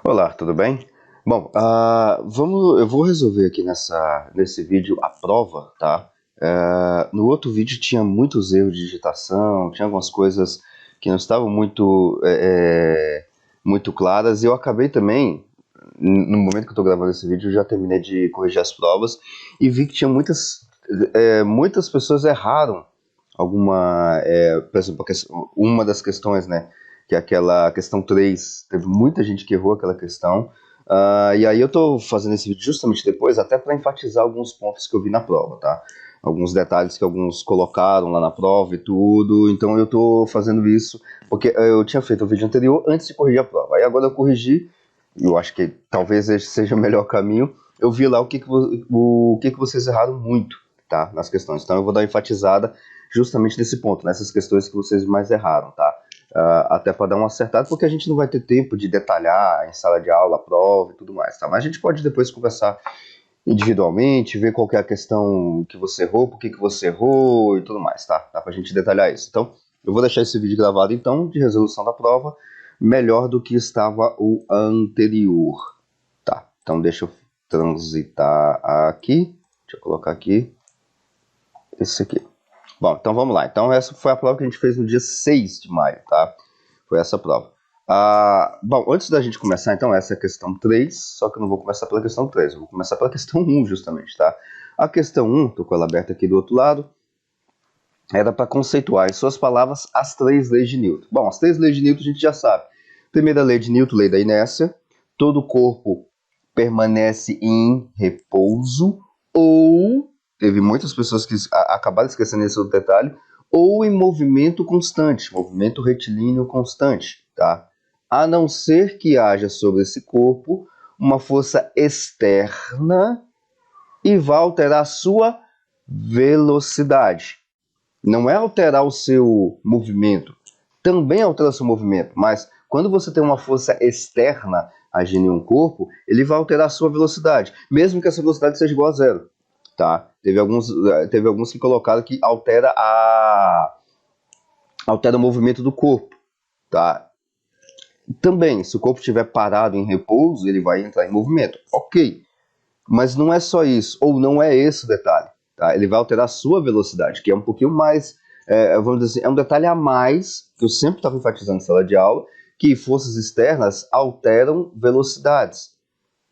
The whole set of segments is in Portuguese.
Olá, tudo bem? Bom, eu vou resolver aqui nesse vídeo a prova, tá? No outro vídeo tinha muitos erros de digitação, tinha algumas coisas que não estavam muito claras, e eu acabei também, no momento que eu estou gravando esse vídeo, eu já terminei de corrigir as provas e vi que tinha muitas pessoas erraram por exemplo, uma das questões, né? Que é aquela questão 3 teve muita gente que errou aquela questão. E aí eu tô fazendo esse vídeo justamente depois, até para enfatizar alguns pontos que eu vi na prova, tá? Alguns detalhes que alguns colocaram lá na prova e tudo. Então eu tô fazendo isso porque eu tinha feito o vídeo anterior antes de corrigir a prova. Aí agora eu corrigi, eu acho que talvez esse seja o melhor caminho. Eu vi lá o que que vocês erraram muito, tá? Nas questões. Então eu vou dar uma enfatizada justamente nesse ponto, nessas questões que vocês mais erraram, tá? Até para dar um acertado, porque a gente não vai ter tempo de detalhar em sala de aula, prova e tudo mais, tá? Mas a gente pode depois conversar individualmente, ver qual que é a questão que você errou, por que que você errou e tudo mais, tá? Dá pra gente detalhar isso. Então, eu vou deixar esse vídeo gravado, então, de resolução da prova, melhor do que estava o anterior, tá? Então, deixa eu transitar aqui, deixa eu colocar aqui, esse aqui. Bom, então vamos lá. Então essa foi a prova que a gente fez no dia 6 de maio, tá? Foi essa prova. Bom, antes da gente começar, então, essa é a questão 3, só que eu não vou começar pela questão 3, eu vou começar pela questão 1, justamente, tá? A questão 1, tô com ela aberta aqui do outro lado, era para conceituar em suas palavras as 3 leis de Newton. Bom, as 3 leis de Newton a gente já sabe. Primeira lei de Newton, lei da inércia, todo corpo permanece em repouso ou, teve muitas pessoas que acabaram esquecendo esse outro detalhe, ou em movimento constante, movimento retilíneo constante, tá? A não ser que haja sobre esse corpo uma força externa e vá alterar a sua velocidade. Não é alterar o seu movimento, também altera o seu movimento, mas quando você tem uma força externa agindo em um corpo, ele vai alterar a sua velocidade, mesmo que essa velocidade seja igual a zero, tá? Teve alguns que colocaram que altera o movimento do corpo, tá? Também, se o corpo estiver parado em repouso, ele vai entrar em movimento, ok? Mas não é só isso, ou não é esse o detalhe, tá? Ele vai alterar a sua velocidade, que é um pouquinho mais, vamos dizer assim, é um detalhe a mais, que eu sempre estava enfatizando em sala de aula, que forças externas alteram velocidades,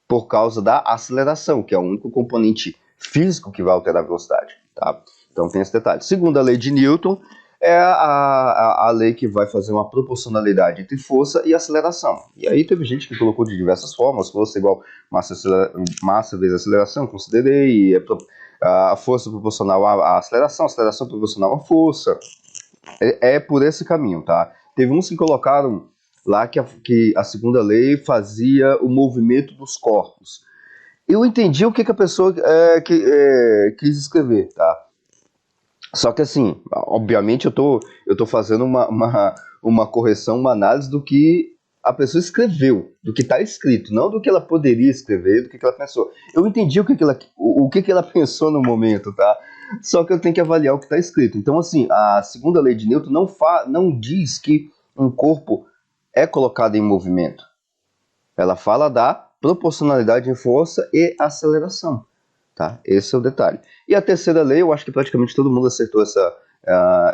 por causa da aceleração, que é o único componente físico que vai alterar a velocidade, tá? Então tem esse detalhe. Segunda lei de Newton é a lei que vai fazer uma proporcionalidade entre força e aceleração. E aí teve gente que colocou de diversas formas, força igual massa vezes aceleração, considerei, a força proporcional à aceleração, aceleração proporcional à força. É por esse caminho, tá? Teve uns que colocaram lá que a segunda lei fazia o movimento dos corpos. Eu entendi o que a pessoa quis escrever, tá? Só que assim, obviamente eu tô fazendo uma correção, uma análise do que a pessoa escreveu, do que está escrito, não do que ela poderia escrever, do que ela pensou. Eu entendi o que ela pensou no momento, tá? Só que eu tenho que avaliar o que está escrito. Então, assim, a segunda lei de Newton não diz que um corpo é colocado em movimento. Ela fala da proporcionalidade em força e aceleração. Tá? Esse é o detalhe. E a terceira lei, eu acho que praticamente todo mundo acertou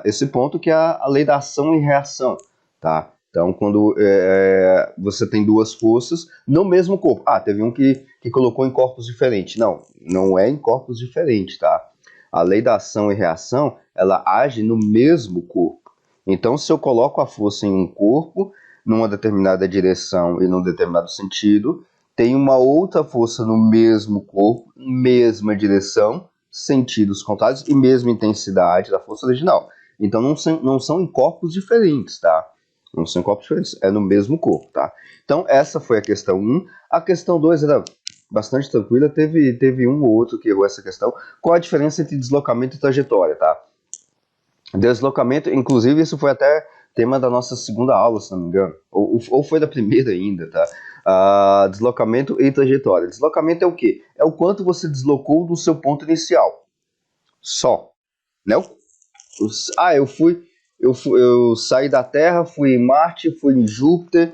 esse ponto, que é a lei da ação e reação. Tá? Então, quando você tem duas forças no mesmo corpo. Teve um que colocou em corpos diferentes. Não é em corpos diferentes. Tá? A lei da ação e reação, ela age no mesmo corpo. Então, se eu coloco a força em um corpo, numa determinada direção e num determinado sentido, tem uma outra força no mesmo corpo, mesma direção, sentidos contrários e mesma intensidade da força original. Então não são em corpos diferentes, tá? Não são em corpos diferentes, é no mesmo corpo, tá? Então essa foi a questão 1. A questão 2 era bastante tranquila, teve um ou outro que errou essa questão. Qual a diferença entre deslocamento e trajetória, tá? Deslocamento, inclusive isso foi até tema da nossa segunda aula, se não me engano, ou foi da primeira ainda, tá? Deslocamento e trajetória. Deslocamento é o quê? É o quanto você deslocou do seu ponto inicial. Só. Né? Eu saí da Terra, fui em Marte, fui em Júpiter,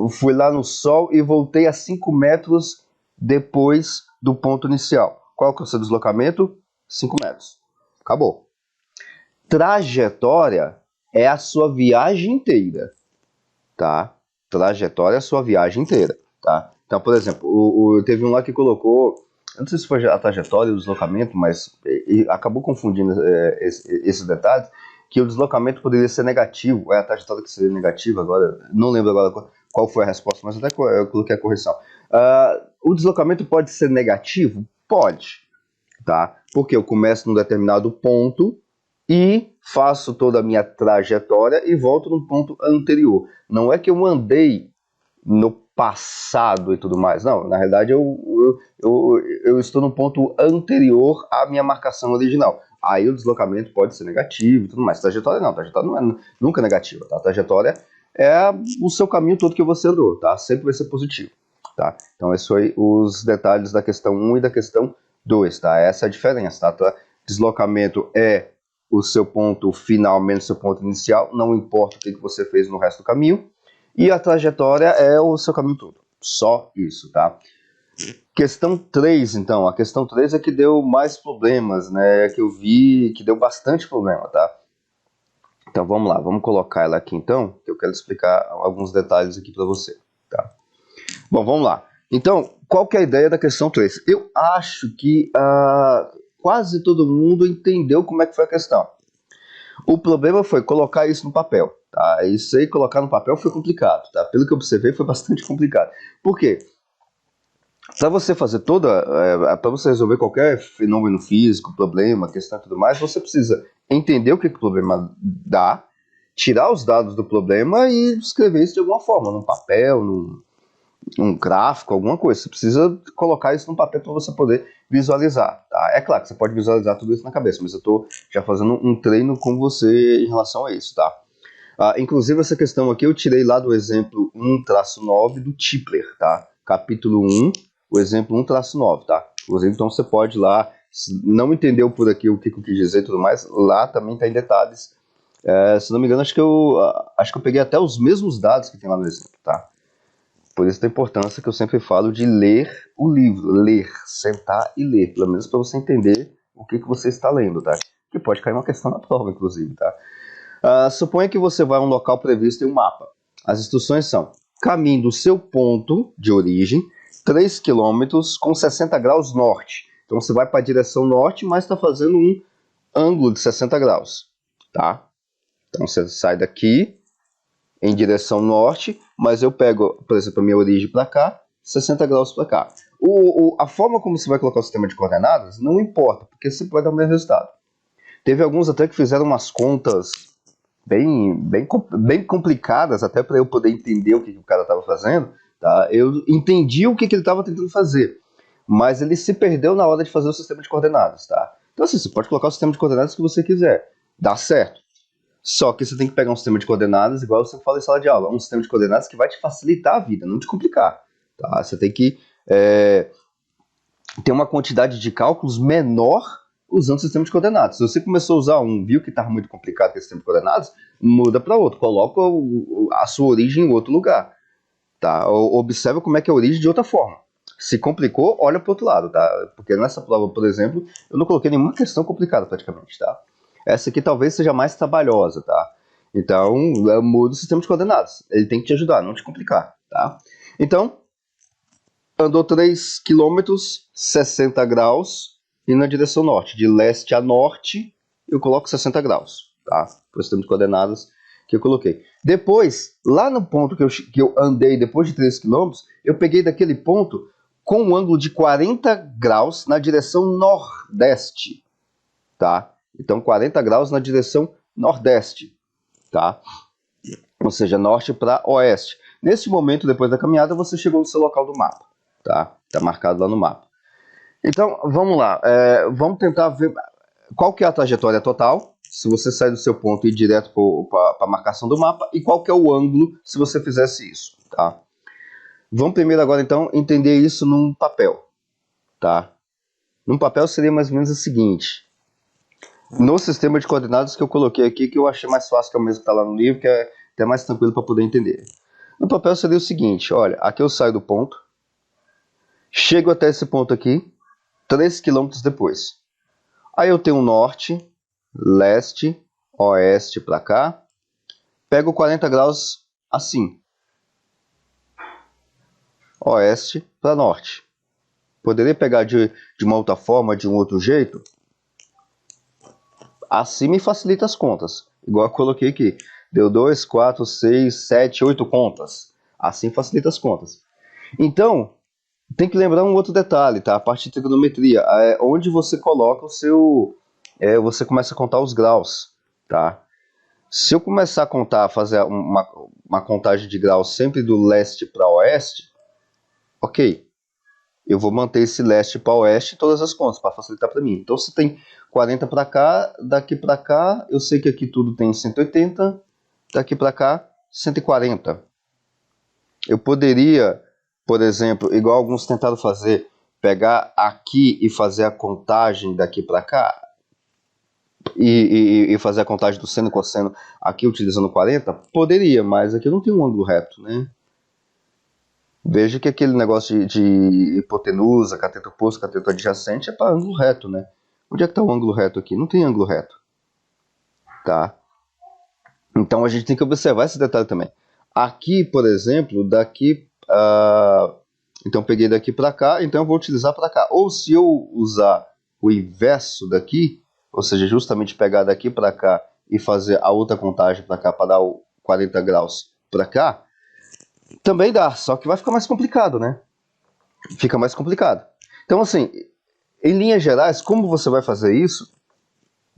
fui lá no Sol e voltei a 5 metros depois do ponto inicial. Qual que é o seu deslocamento? 5 metros. Acabou. Trajetória é a sua viagem inteira, tá? Trajetória é a sua viagem inteira, tá? Então, por exemplo, teve um lá que colocou, eu não sei se foi a trajetória e o deslocamento, mas acabou confundindo esses detalhes, que o deslocamento poderia ser negativo, é a trajetória que seria negativa, agora, não lembro agora qual foi a resposta, mas até eu coloquei a correção. O deslocamento pode ser negativo? Pode, tá? Porque eu começo num determinado ponto e faço toda a minha trajetória e volto no ponto anterior. Não é que eu andei no passado e tudo mais, não. Na realidade, eu estou no ponto anterior à minha marcação original. Aí o deslocamento pode ser negativo e tudo mais. Trajetória não, trajetória não é nunca negativa, tá? Trajetória é o seu caminho todo que você andou, tá? Sempre vai ser positivo, tá? Então, esses foi os detalhes da questão 1 e da questão 2, tá? Essa é a diferença, tá? Deslocamento é o seu ponto final menos o seu ponto inicial, não importa o que você fez no resto do caminho, e a trajetória é o seu caminho todo, só isso, tá? Questão 3, então, a questão 3 é que deu mais problemas, né, que eu vi que deu bastante problema, tá? Então vamos lá, vamos colocar ela aqui então, que eu quero explicar alguns detalhes aqui para você, tá? Bom, vamos lá. Então, qual que é a ideia da questão 3? Eu acho que quase todo mundo entendeu como é que foi a questão. O problema foi colocar isso no papel, tá? Isso aí, colocar no papel foi complicado, tá? Pelo que eu observei, foi bastante complicado. Por quê? Para você fazer para você resolver qualquer fenômeno físico, problema, questão e tudo mais, você precisa entender o que o problema dá, tirar os dados do problema e escrever isso de alguma forma, num papel, um gráfico, alguma coisa. Você precisa colocar isso no papel para você poder visualizar, tá? É claro que você pode visualizar tudo isso na cabeça, mas eu estou já fazendo um treino com você em relação a isso, tá? Inclusive essa questão aqui eu tirei lá do exemplo 1-9 do Tipler, tá? Capítulo 1, o exemplo 1-9, tá? Inclusive, então você pode ir lá, se não entendeu por aqui o que eu quis dizer e tudo mais, lá também tá em detalhes. Se não me engano, acho que eu peguei até os mesmos dados que tem lá no exemplo, tá? Por isso da importância que eu sempre falo de ler o livro, sentar e ler, pelo menos para você entender o que você está lendo, tá? Que pode cair uma questão na prova, inclusive, tá? Suponha que você vai a um local previsto em um mapa. As instruções são: caminhe do seu ponto de origem 3 km com 60 graus norte. Então você vai para a direção norte, mas está fazendo um ângulo de 60 graus, tá? Então você sai daqui em direção norte, mas eu pego, por exemplo, a minha origem para cá, 60 graus para cá. A forma como você vai colocar o sistema de coordenadas não importa, porque você pode dar o mesmo resultado. Teve alguns até que fizeram umas contas bem complicadas, até para eu poder entender o que o cara estava fazendo. Tá? Eu entendi o que ele estava tentando fazer, mas ele se perdeu na hora de fazer o sistema de coordenadas. Tá? Então assim, você pode colocar o sistema de coordenadas que você quiser, dá certo. Só que você tem que pegar um sistema de coordenadas, igual eu sempre falo em sala de aula, um sistema de coordenadas que vai te facilitar a vida, não te complicar. Tá? Você tem que ter uma quantidade de cálculos menor usando o sistema de coordenadas. Se você começou a usar viu que estava muito complicado esse sistema de coordenadas, muda para outro, coloca a sua origem em outro lugar. Tá? Observa como é que é a origem de outra forma. Se complicou, olha para o outro lado, tá? Porque nessa prova, por exemplo, eu não coloquei nenhuma questão complicada praticamente, tá? Essa aqui talvez seja mais trabalhosa, tá? Então, muda o sistema de coordenadas. Ele tem que te ajudar, não te complicar, tá? Então, andou 3 km, 60 graus, e na direção norte. De leste a norte, eu coloco 60 graus, tá? Para o sistema de coordenadas que eu coloquei. Depois, lá no ponto que eu andei depois de 3 km, eu peguei daquele ponto com um ângulo de 40 graus na direção nordeste, tá? Então, 40 graus na direção nordeste, tá? Ou seja, norte para oeste. Nesse momento, depois da caminhada, você chegou no seu local do mapa, tá? Tá marcado lá no mapa. Então, vamos lá. Vamos tentar ver qual que é a trajetória total, se você sair do seu ponto e ir direto para a marcação do mapa, e qual que é o ângulo se você fizesse isso, tá? Vamos primeiro agora, então, entender isso num papel, tá? Num papel seria mais ou menos o seguinte: no sistema de coordenadas que eu coloquei aqui, que eu achei mais fácil, que é o mesmo que está lá no livro, que é até mais tranquilo para poder entender. No papel seria o seguinte, olha, aqui eu saio do ponto, chego até esse ponto aqui, 3 km depois. Aí eu tenho norte, leste, oeste para cá, pego 40 graus assim, oeste para norte. Poderia pegar de uma outra forma, de um outro jeito? Assim me facilita as contas. Igual eu coloquei aqui. Deu 2, 4, 6, 7, 8 contas. Assim facilita as contas. Então, tem que lembrar um outro detalhe, tá? A parte de trigonometria. É onde você coloca o seu... você começa a contar os graus, tá? Se eu começar a contar, fazer uma contagem de graus sempre do leste para oeste, ok. Eu vou manter esse leste para oeste todas as contas, para facilitar para mim. Então, se tem 40 para cá, daqui para cá, eu sei que aqui tudo tem 180, daqui para cá, 140. Eu poderia, por exemplo, igual alguns tentaram fazer, pegar aqui e fazer a contagem daqui para cá, e fazer a contagem do seno e cosseno aqui utilizando 40? Poderia, mas aqui não tem um ângulo reto, né? Veja que aquele negócio de hipotenusa, cateto oposto, cateto adjacente é para ângulo reto, né? Onde é que está o ângulo reto aqui? Não tem ângulo reto, tá? Então a gente tem que observar esse detalhe também. Aqui, por exemplo, daqui... então peguei daqui para cá, então eu vou utilizar para cá. Ou se eu usar o inverso daqui, ou seja, justamente pegar daqui para cá e fazer a outra contagem para cá, para dar o 40 graus para cá, também dá, só que vai ficar mais complicado, né? Fica mais complicado. Então, assim, em linhas gerais, como você vai fazer isso,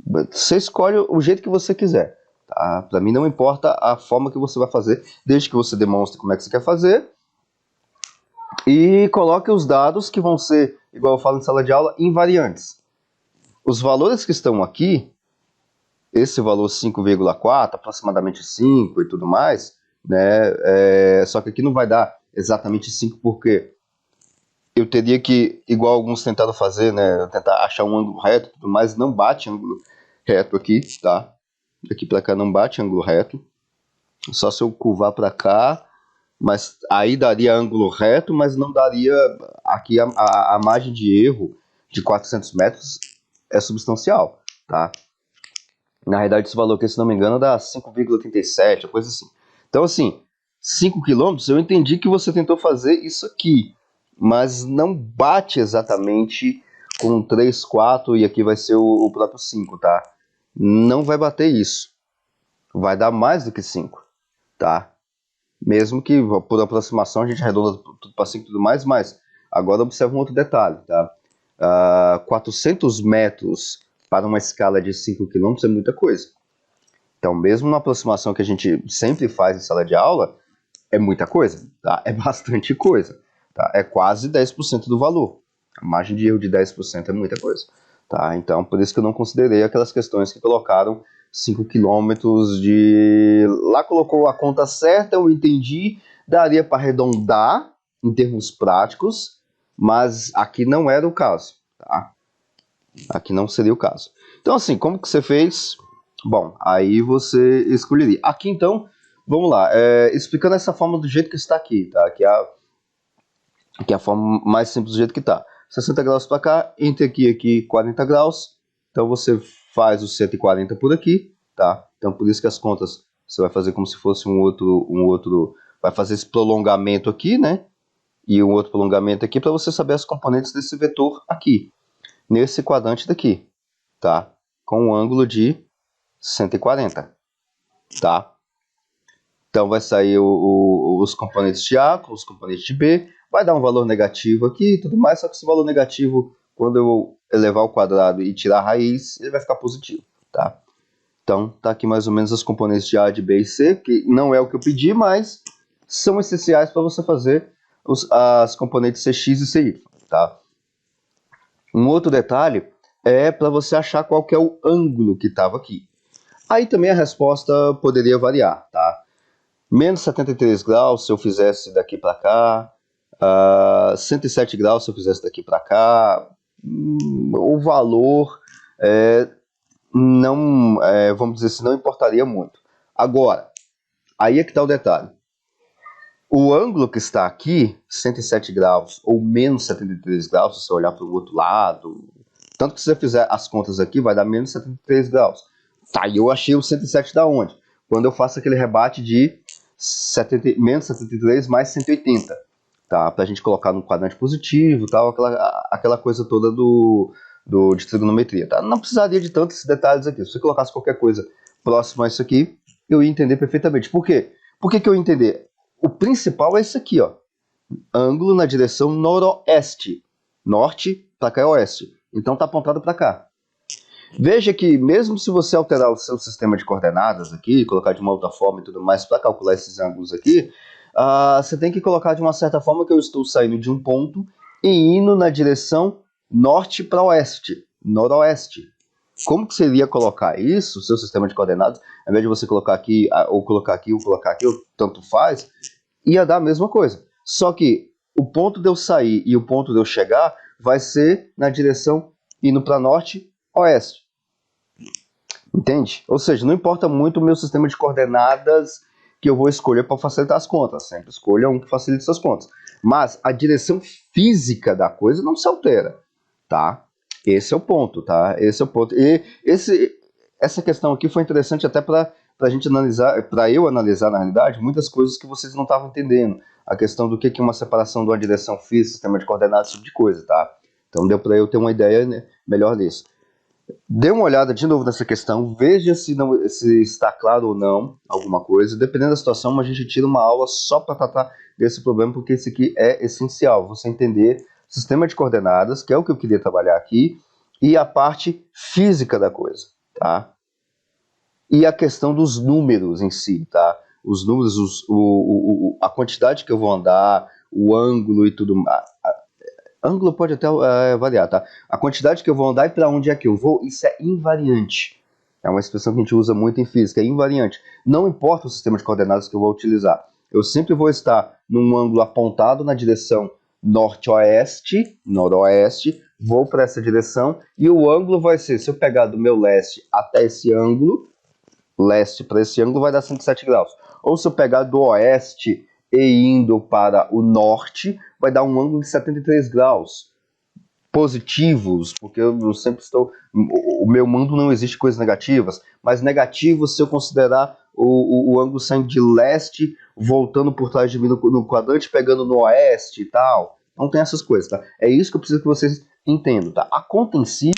você escolhe o jeito que você quiser. Tá? Para mim não importa a forma que você vai fazer, desde que você demonstre como é que você quer fazer e coloque os dados que vão ser, igual eu falo em sala de aula, invariantes. Os valores que estão aqui, esse valor 5,4, aproximadamente 5 e tudo mais, né? Só que aqui não vai dar exatamente 5 porque eu teria que, igual alguns tentaram fazer, né? Tentar achar um ângulo reto e tudo mais, não bate ângulo reto aqui, tá? Daqui para cá não bate ângulo reto. Só se eu curvar para cá, mas aí daria ângulo reto, mas não daria... Aqui a margem de erro de 400 metros é substancial, tá? Na realidade, esse valor aqui, se não me engano, dá 5,37, coisa assim. Então, assim, 5 km, eu entendi que você tentou fazer isso aqui, mas não bate exatamente com 3, 4 e aqui vai ser o próprio 5, tá? Não vai bater isso. Vai dar mais do que 5, tá? Mesmo que por aproximação a gente arredonda tudo para 5 e tudo mais, mas agora observa um outro detalhe, tá? 400 metros para uma escala de 5 km é muita coisa. Então, mesmo na aproximação que a gente sempre faz em sala de aula, é muita coisa, tá? É bastante coisa, tá? É quase 10% do valor. A margem de erro de 10% é muita coisa, tá? Então, por isso que eu não considerei aquelas questões que colocaram 5 km de... Lá colocou a conta certa, eu entendi, daria para arredondar em termos práticos, mas aqui não era o caso, tá? Aqui não seria o caso. Então, assim, como que você fez? Bom, aí você escolheria. Aqui, então, vamos lá. Explicando essa forma do jeito que está aqui, tá? Que é a forma mais simples do jeito que está. 60 graus para cá, entre aqui e aqui 40 graus. Então, você faz os 140 por aqui, tá? Então, por isso que as contas você vai fazer como se fosse um outro... Vai fazer esse prolongamento aqui, né? E um outro prolongamento aqui para você saber as componentes desse vetor aqui. Nesse quadrante daqui, tá? Com um ângulo de 140, tá? Então vai sair os componentes de A com os componentes de B, vai dar um valor negativo aqui e tudo mais, só que esse valor negativo, quando eu elevar ao quadrado e tirar a raiz, ele vai ficar positivo, tá? Então tá aqui mais ou menos as componentes de A, de B e C, que não é o que eu pedi, mas são essenciais para você fazer as componentes CX e CY, tá? Um outro detalhe é para você achar qual que é o ângulo que estava aqui. Aí também a resposta poderia variar, tá? Menos 73 graus se eu fizesse daqui para cá, 107 graus se eu fizesse daqui para cá. O valor não, vamos dizer assim, não importaria muito. Agora, aí é que está o detalhe. O ângulo que está aqui, 107 graus ou menos 73 graus, se você olhar para o outro lado, tanto que se você fizer as contas aqui, vai dar menos 73 graus. Tá, e eu achei o 107 da onde? Quando eu faço aquele rebate de menos 73 mais 180, tá? Pra gente colocar no quadrante positivo, tal, aquela coisa toda de trigonometria, tá? Não precisaria de tantos detalhes aqui. Se você colocasse qualquer coisa próxima a isso aqui, eu ia entender perfeitamente. Por quê? Por que eu ia entender? O principal é isso aqui, ó. Ângulo na direção noroeste. Norte para cá é oeste. Então tá apontado para cá. Veja que mesmo se você alterar o seu sistema de coordenadas aqui, colocar de uma outra forma e tudo mais para calcular esses ângulos aqui, você tem que colocar de uma certa forma que eu estou saindo de um ponto e indo na direção norte para oeste, noroeste. Como que seria colocar isso, o seu sistema de coordenadas, ao invés de você colocar aqui, ou colocar aqui, ou colocar aqui, ou tanto faz, ia dar a mesma coisa. Só que o ponto de eu sair e o ponto de eu chegar vai ser na direção indo para norte, oeste. Entende? Ou seja, não importa muito o meu sistema de coordenadas que eu vou escolher para facilitar as contas. Sempre escolha um que facilite essas contas. Mas a direção física da coisa não se altera, tá? Esse é o ponto, tá? Esse é o ponto. E essa questão aqui foi interessante até para a gente analisar, para eu analisar na realidade, muitas coisas que vocês não estavam entendendo. A questão do que é uma separação de uma direção física, sistema de coordenadas, esse tipo de coisa, tá? Então deu para eu ter uma ideia, né, melhor disso. Dê uma olhada de novo nessa questão, veja se está claro ou não alguma coisa. Dependendo da situação, a gente tira uma aula só para tratar desse problema, porque esse aqui é essencial. Você entender sistema de coordenadas, que é o que eu queria trabalhar aqui, e a parte física da coisa, tá? E a questão dos números em si, tá? Os números, a quantidade que eu vou andar, o ângulo e tudo mais. Ângulo pode até variar, tá? A quantidade que eu vou andar e para onde é que eu vou, isso é invariante. É uma expressão que a gente usa muito em física, é invariante. Não importa o sistema de coordenadas que eu vou utilizar. Eu sempre vou estar num ângulo apontado na direção norte-oeste, noroeste, vou para essa direção e o ângulo vai ser, se eu pegar do meu leste até esse ângulo, leste para esse ângulo vai dar 107 graus. Ou se eu pegar do oeste e indo para o norte, vai dar um ângulo de 73 graus. Positivos, porque eu sempre estou... O meu mundo não existe coisas negativas, mas negativos se eu considerar o ângulo saindo de leste, voltando por trás de mim no quadrante, pegando no oeste e tal. Não tem essas coisas, tá? É isso que eu preciso que vocês entendam, tá? A conta em si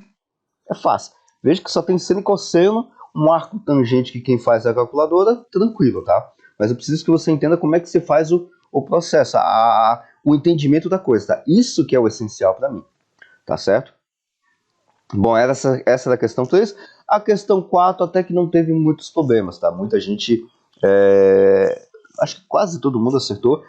é fácil. Veja que só tem seno e cosseno, um arco tangente que quem faz é a calculadora, tranquilo, tá? Mas eu preciso que você entenda como é que você faz o processo, o entendimento da coisa, tá? Isso que é o essencial para mim, tá certo? Bom, essa era a questão 3. A questão 4 até que não teve muitos problemas, tá? Muita gente, acho que quase todo mundo acertou.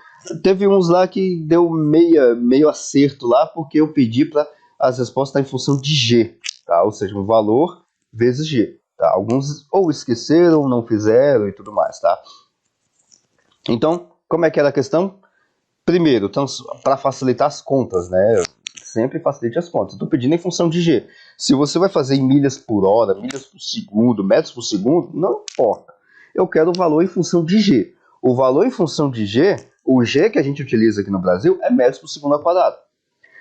Teve uns lá que deu meio acerto lá, porque eu pedi para as respostas estar em função de G, tá? Ou seja, um valor vezes G, tá? Alguns ou esqueceram, não fizeram e tudo mais, tá? Então, como é que era a questão? Primeiro, então, para facilitar as contas, né? Sempre facilite as contas. Estou pedindo em função de G. Se você vai fazer em milhas por hora, milhas por segundo, metros por segundo, não importa. Eu quero o valor em função de G. O valor em função de G, o G que a gente utiliza aqui no Brasil é metros por segundo ao quadrado.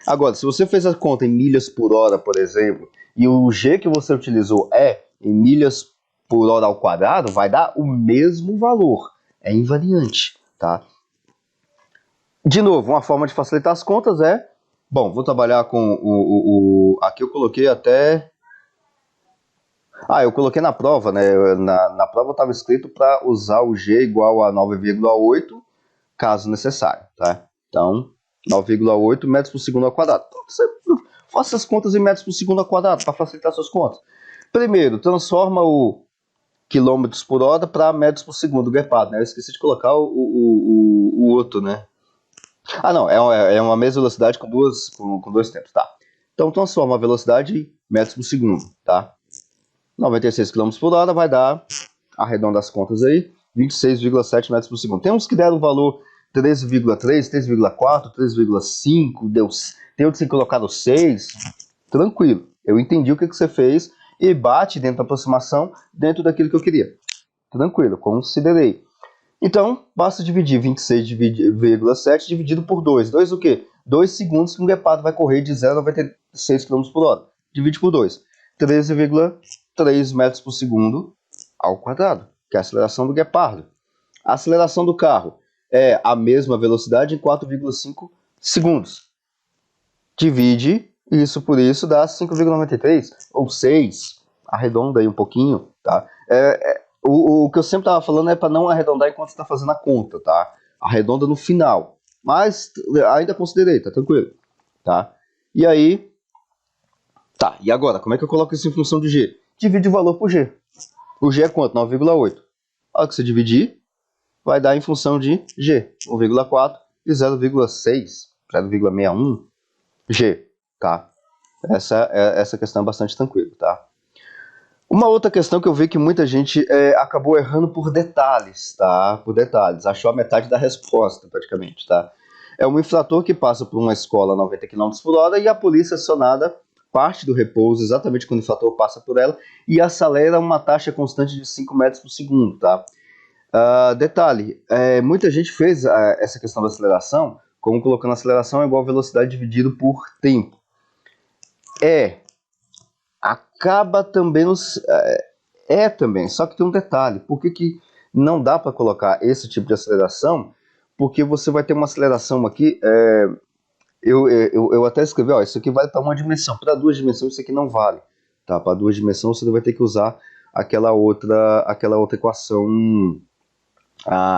Agora, se você fez a conta em milhas por hora, por exemplo, e o G que você utilizou é em milhas por hora ao quadrado, vai dar o mesmo valor. É invariante, tá? De novo, uma forma de facilitar as contas é... Bom, vou trabalhar com aqui eu coloquei até... eu coloquei na prova, né? Na prova estava escrito para usar o G igual a 9,8, caso necessário, tá? Então, 9,8 metros por segundo ao quadrado. Então, você faça as contas em metros por segundo ao quadrado para facilitar suas contas. Primeiro, transforma o quilômetros por hora para metros por segundo grepado, né? Eu esqueci de colocar o outro, né? Não, é uma mesma velocidade com dois tempos, tá? Então transforma a velocidade em metros por segundo, tá? 96 km por hora vai dar, arredonda as contas aí, 26,7 metros por segundo. Tem uns que deram o valor 13,3, 3,4, 3,5, tem outros que colocaram 6, tranquilo. Eu entendi o que você fez e bate dentro da aproximação, dentro daquilo que eu queria. Tranquilo, considerei. Então, basta dividir 26,7 dividido por 2. 2 o quê? 2 segundos que um guepardo vai correr de 0 a 96 km por hora. Divide por 2. 13,3 metros por segundo ao quadrado, que é a aceleração do guepardo. A aceleração do carro é a mesma velocidade em 4,5 segundos. Divide isso por isso, dá 5,93 ou 6. Arredonda aí um pouquinho, tá? O que eu sempre estava falando é para não arredondar enquanto você está fazendo a conta, tá? Arredonda no final. Mas ainda considerei, tá tranquilo, tá? E aí, tá, e agora, como é que eu coloco isso em função de G? Divide o valor por G. O G é quanto? 9,8. A hora que você dividir, vai dar em função de G. 1,4 e 0,6, 0,61 G, tá? Essa questão é bastante tranquila, tá? Uma outra questão que eu vi que muita gente acabou errando por detalhes, tá? Por detalhes, achou a metade da resposta praticamente, tá? É um infrator que passa por uma escola a 90 km por hora e a polícia acionada parte do repouso exatamente quando o infrator passa por ela e acelera uma taxa constante de 5 metros por segundo, tá? Detalhe, muita gente fez essa questão da aceleração como colocando a aceleração é igual a velocidade dividido por tempo. Acaba também também, só que tem um detalhe. Por que não dá para colocar esse tipo de aceleração? Porque você vai ter uma aceleração aqui, eu até escrevi, ó, isso aqui vale para uma dimensão, para duas dimensões isso aqui não vale, tá? Para duas dimensões você vai ter que usar aquela outra equação,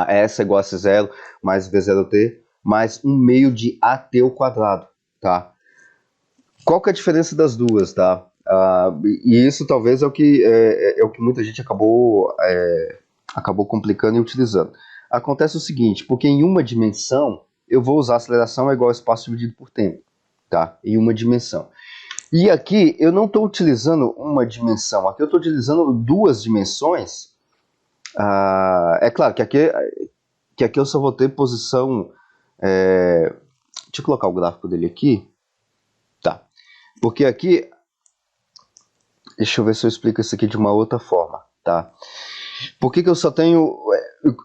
S igual a C0 mais V0t mais 1 meio de AT ao quadrado, tá? Qual que é a diferença das duas, tá? E isso talvez é o que muita gente acabou complicando e utilizando. Acontece o seguinte, porque em uma dimensão eu vou usar a aceleração igual ao espaço dividido por tempo, tá? Em uma dimensão. E aqui eu não estou utilizando uma dimensão, aqui eu estou utilizando duas dimensões. É claro que aqui eu só vou ter posição. Deixa eu colocar o gráfico dele aqui. Tá. Porque aqui. Deixa eu ver se eu explico isso aqui de uma outra forma, tá? Por que eu só tenho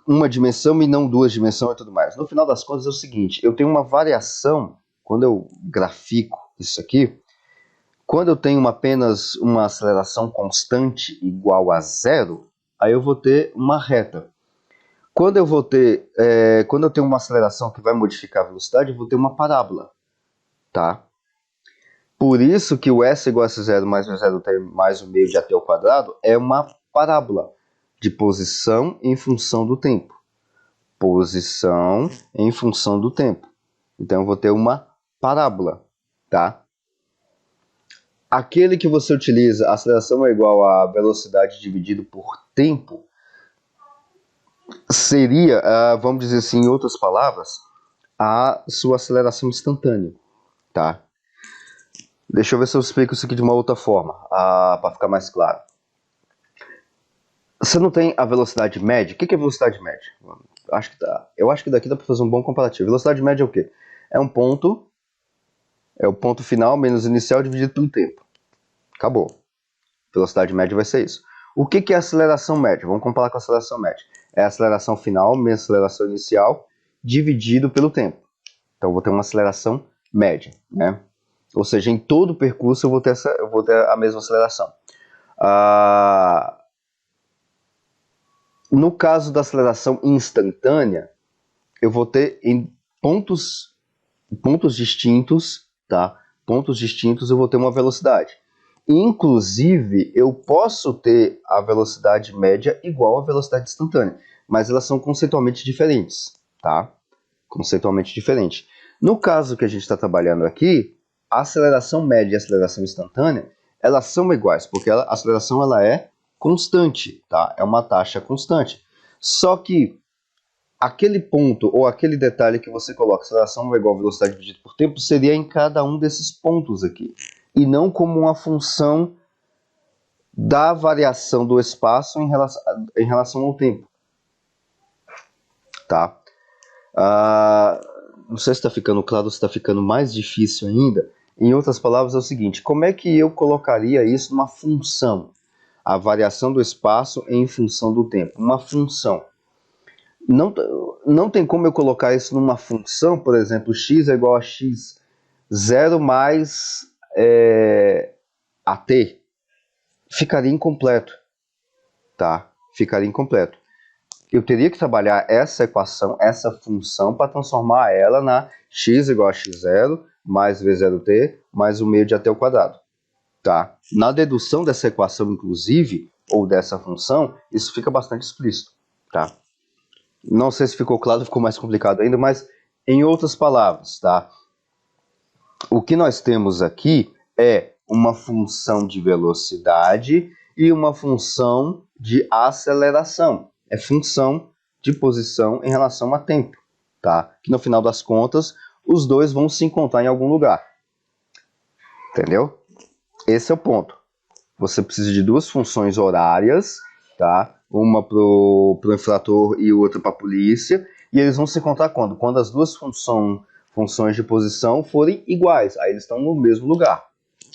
uma dimensão e não duas dimensões e tudo mais? No final das contas é o seguinte, eu tenho uma variação, quando eu grafico isso aqui, quando eu tenho apenas uma aceleração constante igual a zero, aí eu vou ter uma reta. Quando eu tenho uma aceleração que vai modificar a velocidade, eu vou ter uma parábola, tá? Por isso que o S igual a S0 mais o Z0 mais o meio de AT ao quadrado é uma parábola de posição em função do tempo. Posição em função do tempo. Então eu vou ter uma parábola, tá? Aquele que você utiliza, a aceleração é igual a velocidade dividido por tempo, seria, vamos dizer assim, em outras palavras, a sua aceleração instantânea, tá? Deixa eu ver se eu explico isso aqui de uma outra forma, para ficar mais claro. Você não tem a velocidade média? O que é velocidade média? Eu acho que daqui dá para fazer um bom comparativo. Velocidade média é o quê? É o ponto final menos inicial dividido pelo tempo. Acabou. Velocidade média vai ser isso. O que é aceleração média? Vamos comparar com a aceleração média. É a aceleração final menos a aceleração inicial dividido pelo tempo. Então eu vou ter uma aceleração média, né? Ou seja, em todo o percurso eu vou ter a mesma aceleração. No caso da aceleração instantânea, eu vou ter em pontos distintos, tá? Pontos distintos eu vou ter uma velocidade. Inclusive, eu posso ter a velocidade média igual à velocidade instantânea, mas elas são conceitualmente diferentes, tá? Conceitualmente diferentes. No caso que a gente está trabalhando aqui, a aceleração média e a aceleração instantânea, elas são iguais, porque a aceleração ela é constante, tá? É uma taxa constante. Só que aquele ponto ou aquele detalhe que você coloca, aceleração é igual a velocidade dividida por tempo, seria em cada um desses pontos aqui. E não como uma função da variação do espaço em relação ao tempo. Tá? Não sei se está ficando claro ou se está ficando mais difícil ainda. Em outras palavras, é o seguinte, como é que eu colocaria isso numa função? A variação do espaço em função do tempo. Uma função. Não, não tem como eu colocar isso numa função, por exemplo, x é igual a x0 mais at. Ficaria incompleto, tá? Ficaria incompleto. Eu teria que trabalhar essa equação, essa função, para transformar ela na x igual a x0 mais v0t mais o meio de at ao quadrado. Tá? Na dedução dessa equação, inclusive, ou dessa função, isso fica bastante explícito. Tá? Não sei se ficou claro, ficou mais complicado ainda, mas em outras palavras, tá? O que nós temos aqui é uma função de velocidade e uma função de aceleração. É função de posição em relação a tempo, tá? Que no final das contas, os dois vão se encontrar em algum lugar. Entendeu? Esse é o ponto. Você precisa de duas funções horárias, tá? Uma para o infrator e outra para a polícia. E eles vão se encontrar quando? Quando as duas funções de posição forem iguais. Aí eles estão no mesmo lugar,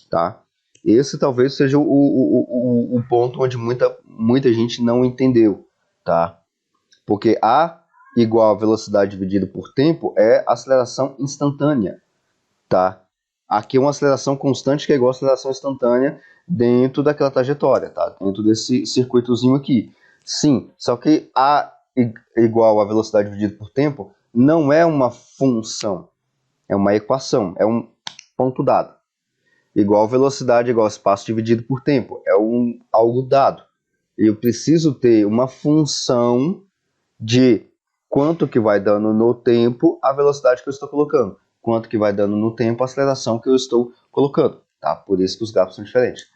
tá? Esse talvez seja o ponto onde muita gente não entendeu, tá? Porque A igual a velocidade dividida por tempo é aceleração instantânea, tá? Aqui é uma aceleração constante que é igual a aceleração instantânea dentro daquela trajetória, tá? Dentro desse circuitozinho aqui. Sim, só que A igual a velocidade dividida por tempo não é uma função, é uma equação, é um ponto dado. Igual velocidade igual espaço dividido por tempo, é algo dado. Eu preciso ter uma função de quanto que vai dando no tempo a velocidade que eu estou colocando, quanto que vai dando no tempo a aceleração que eu estou colocando, tá? Por isso que os gráficos são diferentes.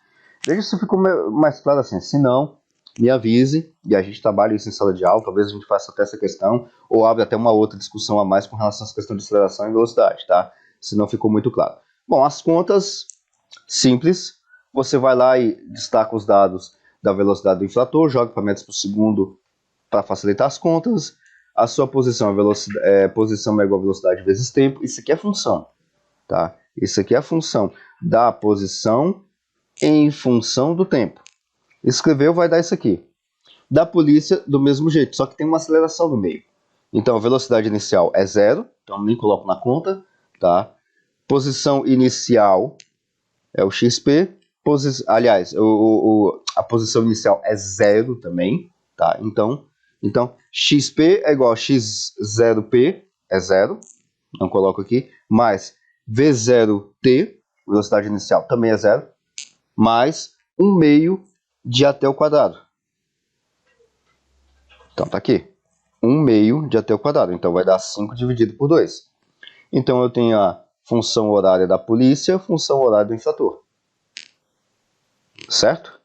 Veja se ficou mais claro assim, se não, me avise e a gente trabalha isso em sala de aula, talvez a gente faça até essa questão, ou abre até uma outra discussão a mais com relação a essa questão de aceleração e velocidade, tá? Se não ficou muito claro. Bom, as contas simples, você vai lá e destaca os dados da velocidade do inflator, joga para metros por segundo para facilitar as contas. A sua posição posição é igual a velocidade vezes tempo. Isso aqui é função, tá? Isso aqui é a função da posição em função do tempo. Escreveu, vai dar isso aqui. Da polícia, do mesmo jeito, só que tem uma aceleração no meio. Então, a velocidade inicial é 0, então nem coloco na conta, tá? Posição inicial é o XP. Aliás, a posição inicial é 0 também, tá? Então, XP é igual a X0P, é 0, não coloco aqui, mais V0T, velocidade inicial também é 0, mais 1 meio de at ao quadrado. Então tá aqui, 1 meio de at ao quadrado, então vai dar 5 dividido por 2. Então eu tenho a função horária da polícia, a função horária do infrator. Certo?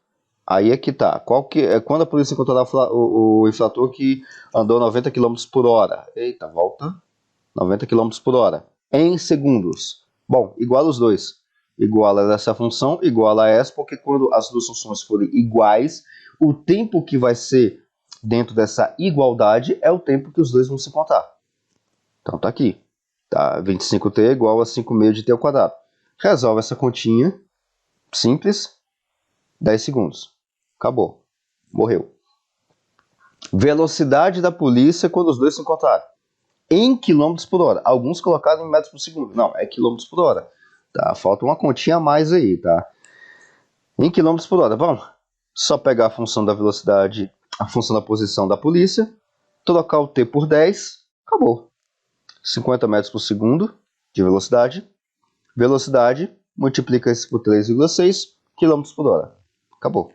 Aí é que tá. Quando a polícia encontrará o infrator que andou 90 km por hora? Eita, volta. 90 km por hora. Em segundos. Bom, iguala os dois. Iguala essa função, iguala essa, porque quando as duas funções forem iguais, o tempo que vai ser dentro dessa igualdade é o tempo que os dois vão se encontrar. Então tá aqui. Tá? 25t é igual a 5 meio de t ao quadrado. Resolve essa continha. Simples. 10 segundos. Acabou. Morreu. Velocidade da polícia quando os dois se encontrarem. Em quilômetros por hora. Alguns colocaram em metros por segundo. Não, é quilômetros por hora. Tá? Falta uma continha a mais aí, tá? Em quilômetros por hora. Vamos. Só pegar a função da velocidade, a função da posição da polícia, trocar o t por 10. Acabou. 50 metros por segundo de velocidade. Velocidade, multiplica isso por 3,6 quilômetros por hora. Acabou.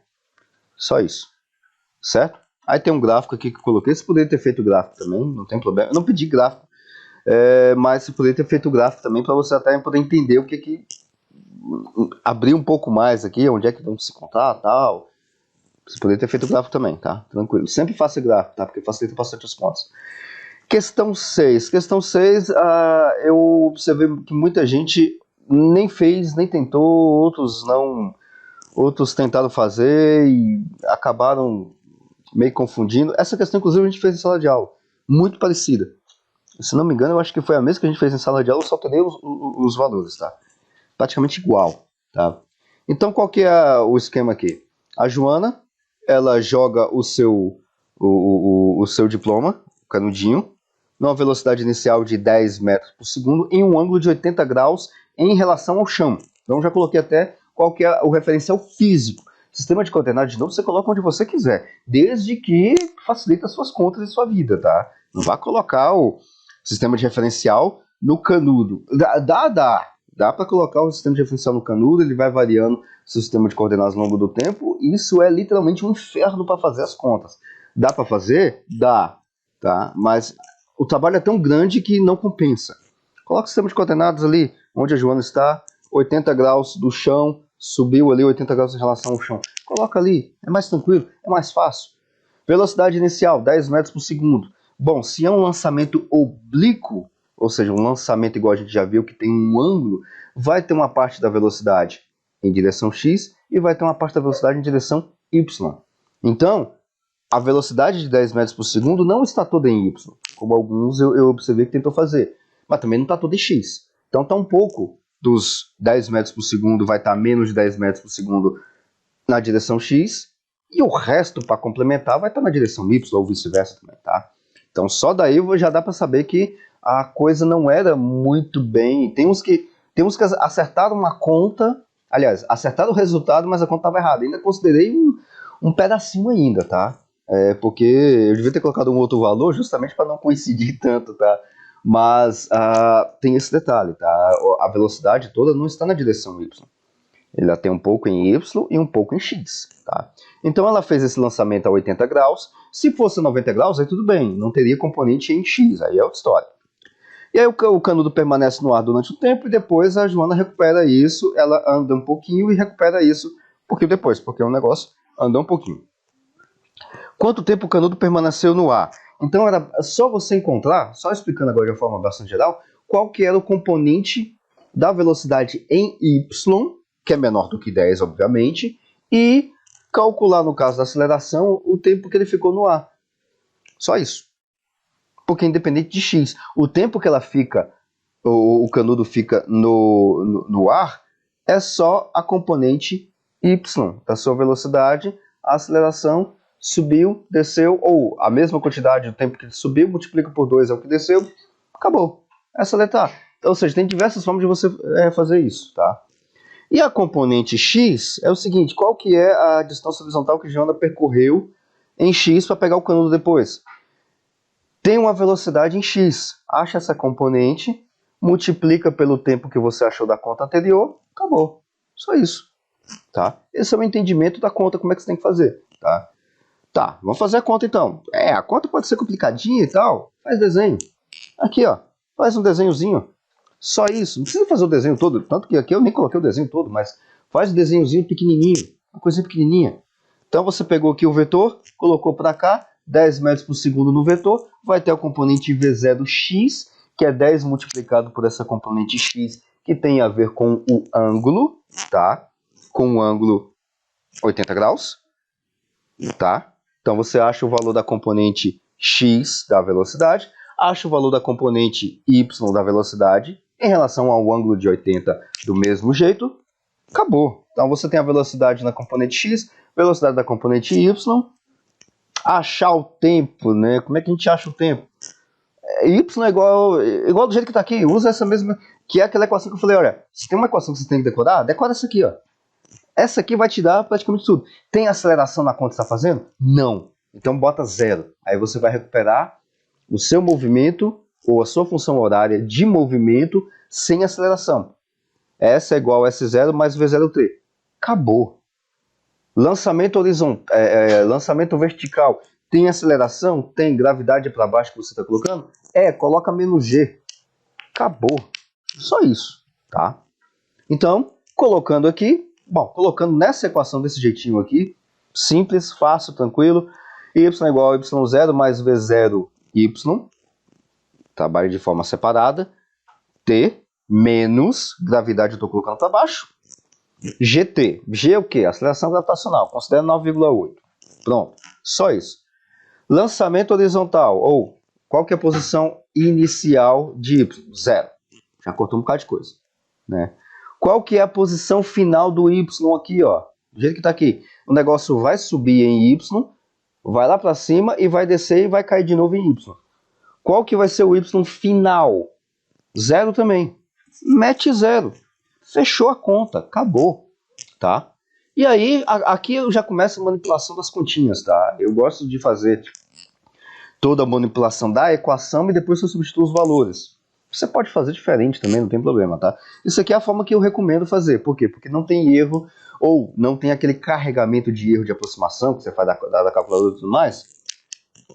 Só isso. Certo? Aí tem um gráfico aqui que eu coloquei. Você poderia ter feito gráfico também, não tem problema. Eu não pedi gráfico, mas você poderia ter feito gráfico também para você até poder entender o que abrir um pouco mais aqui, onde é que vamos se contar tal. Você poderia ter feito gráfico também, tá? Tranquilo. Sempre faça gráfico, tá? Porque facilita bastante as contas. Questão 6. Questão 6, eu observei que muita gente nem fez, nem tentou, outros tentaram fazer e acabaram meio confundindo. Essa questão, inclusive, a gente fez em sala de aula. Muito parecida. Se não me engano, eu acho que foi a mesma que a gente fez em sala de aula, só alterei os valores, tá? Praticamente igual, tá? Então, qual que é o esquema aqui? A Joana, ela joga o seu diploma canudinho, numa velocidade inicial de 10 metros por segundo, em um ângulo de 80 graus em relação ao chão. Então já coloquei até qual que é o referencial físico. Sistema de coordenadas, de novo, você coloca onde você quiser, desde que facilite as suas contas e sua vida, tá? Não vá colocar o sistema de referencial no canudo. Dá para colocar o sistema de referencial no canudo, ele vai variando o sistema de coordenadas ao longo do tempo. Isso é literalmente um inferno para fazer as contas. Dá para fazer? Dá, tá? Mas o trabalho é tão grande que não compensa. Coloca o sistema de coordenadas ali, onde a Joana está, 80 graus do chão, subiu ali 80 graus em relação ao chão. Coloca ali, é mais tranquilo, é mais fácil. Velocidade inicial, 10 metros por segundo. Bom, se é um lançamento oblíquo, ou seja, um lançamento igual a gente já viu, que tem um ângulo, vai ter uma parte da velocidade em direção X e vai ter uma parte da velocidade em direção Y. Então, a velocidade de 10 metros por segundo não está toda em Y, como alguns eu observei que tentou fazer, mas também não está toda em X. Então está um pouco dos 10 metros por segundo, vai estar menos de 10 metros por segundo na direção X, e o resto, para complementar, vai estar na direção Y, ou vice-versa também, tá? Então só daí já dá para saber que a coisa não era muito bem. Tem uns que acertaram uma conta, aliás, acertaram o resultado, mas a conta estava errada. Ainda considerei um pedacinho ainda, tá? Porque eu devia ter colocado um outro valor justamente para não coincidir tanto, tá? Mas tem esse detalhe, tá? A velocidade toda não está na direção Y. Ela tem um pouco em Y e um pouco em X, tá? Então ela fez esse lançamento a 80 graus. Se fosse 90 graus, aí tudo bem, não teria componente em X, aí é outra história. E aí o canudo permanece no ar durante o tempo e depois a Joana recupera isso, ela anda um pouquinho e recupera isso um pouquinho depois, porque o negócio anda um pouquinho. Quanto tempo o canudo permaneceu no ar? Então era só você encontrar, só explicando agora de uma forma bastante geral, qual que era o componente da velocidade em Y, que é menor do que 10, obviamente, e calcular, no caso da aceleração, o tempo que ele ficou no ar. Só isso. Porque independente de X, o tempo que ela fica, o canudo fica no ar, é só a componente Y da sua velocidade, a aceleração subiu, desceu, ou a mesma quantidade do tempo que ele subiu, multiplica por 2 é o que desceu, acabou. Essa letra. Ou seja, tem diversas formas de você fazer isso, tá? E a componente X é o seguinte, qual que é a distância horizontal que a Joana percorreu em X para pegar o canudo depois? Tem uma velocidade em X, acha essa componente, multiplica pelo tempo que você achou da conta anterior, acabou. Só isso, tá? Esse é o entendimento da conta, como é que você tem que fazer, tá? Tá, vamos fazer a conta então. A conta pode ser complicadinha e tal, faz desenho. Aqui, ó, faz um desenhozinho. Só isso, não precisa fazer o desenho todo, tanto que aqui eu nem coloquei o desenho todo, mas faz o desenhozinho pequenininho, uma coisinha pequenininha. Então você pegou aqui o vetor, colocou para cá, 10 metros por segundo no vetor, vai ter o componente V0x, que é 10 multiplicado por essa componente x, que tem a ver com o ângulo, tá? Com o ângulo 80 graus, tá? Então você acha o valor da componente x da velocidade, acha o valor da componente y da velocidade, em relação ao ângulo de 80 do mesmo jeito, acabou. Então você tem a velocidade na componente x, velocidade da componente y, achar o tempo, né? Como é que a gente acha o tempo? Y é igual do jeito que está aqui, usa essa mesma, que é aquela equação que eu falei, olha, se tem uma equação que você tem que decorar, decora essa aqui, ó. Essa aqui vai te dar praticamente tudo. Tem aceleração na conta que você está fazendo? Não. Então bota 0. Aí você vai recuperar o seu movimento ou a sua função horária de movimento sem aceleração. S é igual a S0 mais V0T. Acabou. Lançamento horizontal, lançamento vertical. Tem aceleração? Tem. Gravidade para baixo que você está colocando? Coloca menos G. Acabou. Só isso, tá? Então, colocando aqui, colocando nessa equação desse jeitinho aqui, simples, fácil, tranquilo, y é igual a y0 mais v0y, trabalho de forma separada, t menos, gravidade eu estou colocando para baixo, gt, g é o que? Aceleração gravitacional, considera 9,8, pronto, só isso. Lançamento horizontal, ou qual que é a posição inicial de y? 0, já cortou um bocado de coisa, né? Qual que é a posição final do y aqui, ó? Do jeito que está aqui. O negócio vai subir em y, vai lá para cima e vai descer e vai cair de novo em y. Qual que vai ser o y final? 0 também. Mete 0. Fechou a conta, acabou, tá? E aí, aqui eu já começo a manipulação das continhas, tá? Eu gosto de fazer toda a manipulação da equação e depois eu substituo os valores. Você pode fazer diferente também, não tem problema, tá? Isso aqui é a forma que eu recomendo fazer. Por quê? Porque não tem erro, ou não tem aquele carregamento de erro de aproximação que você faz da calculadora e tudo mais,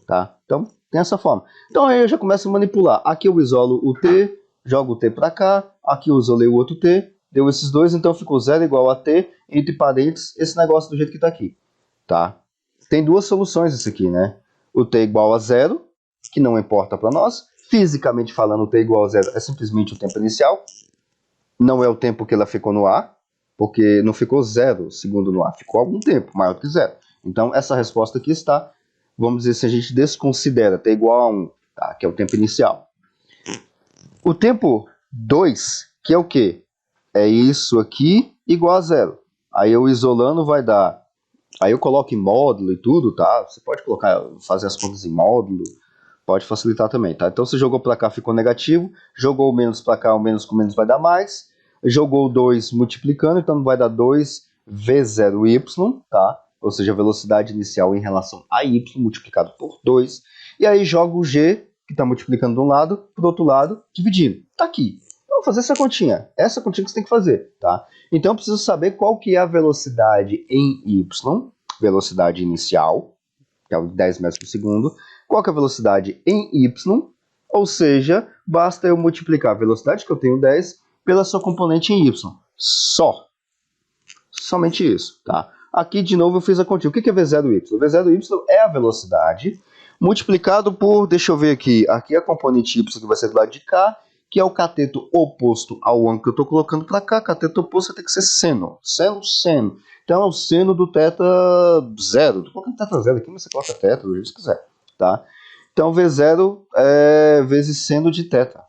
tá? Então, tem essa forma. Então aí eu já começo a manipular. Aqui eu isolo o t, jogo o t para cá, aqui eu isolei o outro t, deu esses dois, então ficou 0 igual a t, entre parênteses, esse negócio do jeito que está aqui, tá? Tem duas soluções isso aqui, né? O t igual a 0, que não importa para nós. Fisicamente falando, o t igual a 0 é simplesmente o tempo inicial. Não é o tempo que ela ficou no ar, porque não ficou 0 segundo no ar, ficou algum tempo, maior do que 0. Então, essa resposta aqui está, vamos dizer, se a gente desconsidera t igual a 1, tá? Que é o tempo inicial. O tempo 2, que é o quê? É isso aqui igual a 0. Aí eu isolando vai dar... Aí eu coloco em módulo e tudo, tá? Você pode colocar, fazer as contas em módulo, pode facilitar também, tá? Então você jogou para cá, ficou negativo, jogou o menos para cá, o menos com menos vai dar mais, jogou o 2 multiplicando, então vai dar 2v0y, tá? Ou seja, a velocidade inicial em relação a y multiplicado por 2, e aí joga o g, que está multiplicando de um lado, para o outro lado, dividindo. Tá aqui. Vamos fazer essa continha. Essa continha que você tem que fazer, tá? Então eu preciso saber qual que é a velocidade em y, velocidade inicial, que é o 10 metros por segundo. Qual que é a velocidade em y? Ou seja, basta eu multiplicar a velocidade que eu tenho 10 pela sua componente em y. Só. Somente isso, tá? Aqui de novo eu fiz a continha. O que é v0y? V0y é a velocidade multiplicado por, deixa eu ver aqui, aqui é a componente y que vai ser do lado de cá, que é o cateto oposto ao ângulo que eu estou colocando para cá. Cateto oposto vai ter que ser seno. Seno. Então é o seno do θ 0. Estou colocando θ 0 aqui, mas você coloca θ do jeito que quiser, tá? Então V0 é vezes seno de θ.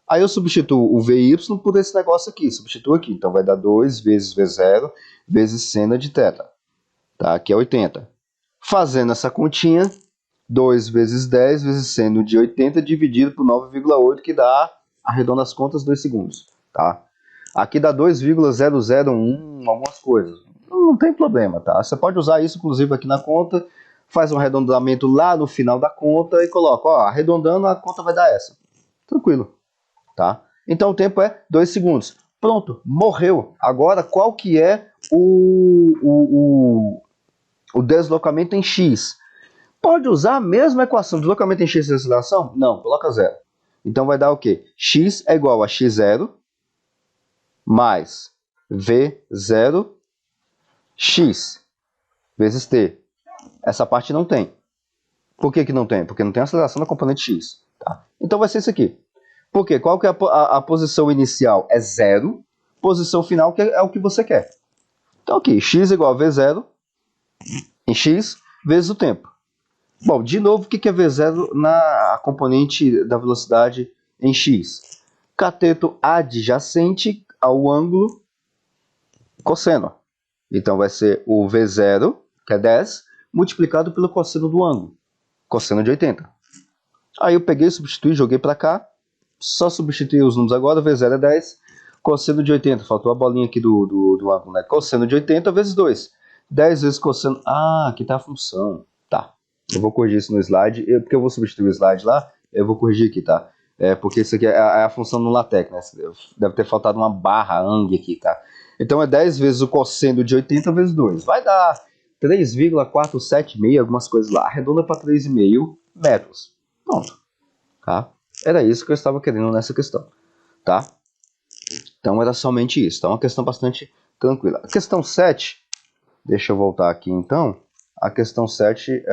Aí eu substituo o VY por esse negócio aqui. Substituo aqui. Então vai dar 2 vezes V0 vezes seno de θ. Tá? Que é 80. Fazendo essa continha, 2 vezes 10 vezes seno de 80 dividido por 9,8, que dá, arredondando as contas, 2 segundos. Tá? Aqui dá 2,001 algumas coisas. Não tem problema, tá? Você pode usar isso, inclusive, aqui na conta, faz um arredondamento lá no final da conta e coloca, ó, arredondando, a conta vai dar essa. Tranquilo, tá? Então o tempo é 2 segundos. Pronto, morreu. Agora, qual que é o deslocamento em x? Pode usar a mesma equação, deslocamento em x e aceleração? Não, coloca 0. Então vai dar o quê? X é igual a x0 mais v0 x vezes t. Essa parte não tem. Por que não tem? Porque não tem aceleração da componente x. Tá? Então vai ser isso aqui. Por quê? Qual que é a posição inicial? É 0. Posição final que é o que você quer. Então aqui, x igual a v0 em x vezes o tempo. Bom, de novo, o que é v0 na componente da velocidade em x? Cateto adjacente ao ângulo cosseno. Então vai ser o v0, que é 10, multiplicado pelo cosseno do ângulo, cosseno de 80. Aí eu peguei, substituí, joguei para cá, só substituir os números agora, v0 é 10, cosseno de 80, faltou a bolinha aqui do ângulo, né? Cosseno de 80 vezes 2. 10 vezes cosseno... Ah, aqui tá a função. Tá. Eu vou corrigir isso no slide, porque eu vou substituir o slide lá, eu vou corrigir aqui, tá? Porque isso aqui é a função no LaTeX, né? Deve ter faltado uma barra ang aqui, tá? Então é 10 vezes o cosseno de 80 vezes 2. Vai dar 3,476, algumas coisas lá. Arredonda para 3,5 metros. Pronto. Tá? Era isso que eu estava querendo nessa questão. Tá? Então era somente isso. Então é uma questão bastante tranquila. A questão 7, deixa eu voltar aqui então. A questão 7